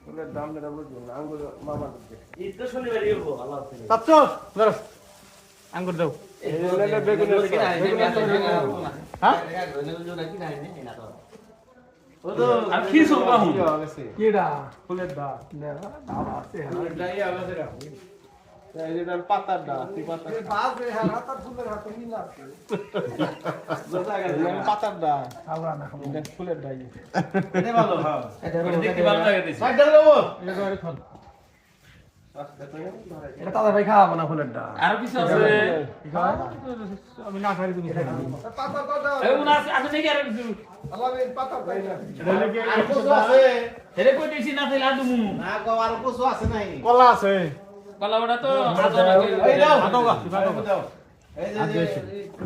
ফুলের দাম না বুঝবো না আঙ্গুর মামা দিতে ঈদ তো শনিবারই হবো আল্লাহ হাফেজ তাপচল ধর আঙ্গুর দাও বেগুনের হ্যাঁ ও তো আর কি সব বাহু কিডা ফুলের দা দাম আছে এটাই আমাদের এই যে পাতার দা তুই পাতা বাস রে হ্যাঁ তার ফুলের হাতে মিল আছে পাতার দা খাওয়া না এটা ফুলের দা এটা ভালো হ্যাঁ এটা দেখতে ভালো লাগে দিছে সাইড দাও ও এটা করে খান এটা দাদা ভাই খাওয়াবো না ফুলেরটা আর কিছু আছে আমি না খাই তুমি খাই পাতা পাতা এই উনা আছে নাকি আর কিছু আল্লাহ এই পাতা ভাই না আর কিছু আছে এরে কই দিছি না তাইলা দুমু না গো আর কিছু আছে নাই কলা আছে কলা বড়া তো আদো না এই দাও আদো গা দাও এই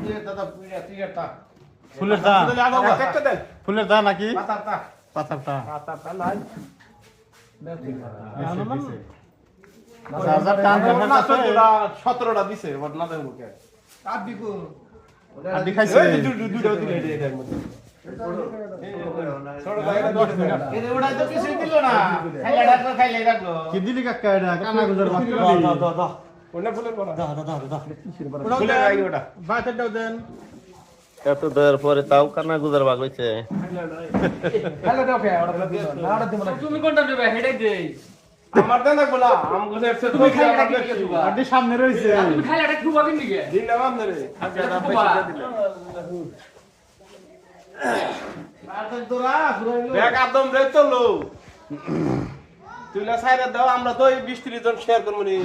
যে দাদা টিকেটটা ফুলের দা একটা দেন ফুলের দা নাকি পাতাটা পাতাটা পাতাটা নাই হাজার টান না 17টা দিছে ওটা না দেবো কে কাট দিব আর দেখাইছে দুটো দিলে এটার মধ্যে এই ওটা তো কিছু দিল না খাইলে ডাকলো খাইলে ডাকলো কি দিলি কাকা এটা কানা গুজার বাদ দা ওটা ফুলের বড়া ফুলের আই ওটা বাতেটাও দেন এত দেওয়ার পরে তাও কান্না গুজার ভাগ হইছে হ্যালো দাও কে ওটা না ওটা দিব না তুমি কোনটা নেবে হেডাই দেই আমার দেন না বলা আম গলে একটু তুমি খাইলে কি করবা আদি সামনে রইছে তুমি খাইলে এটা খুবা কিন দিকে দিন না আম ধরে আর তো তোরা ঘুরাইলো দেখ একদম রে চলো তুই না সাইরা দাও আমরা তো 20-30 জন শেয়ার করব নি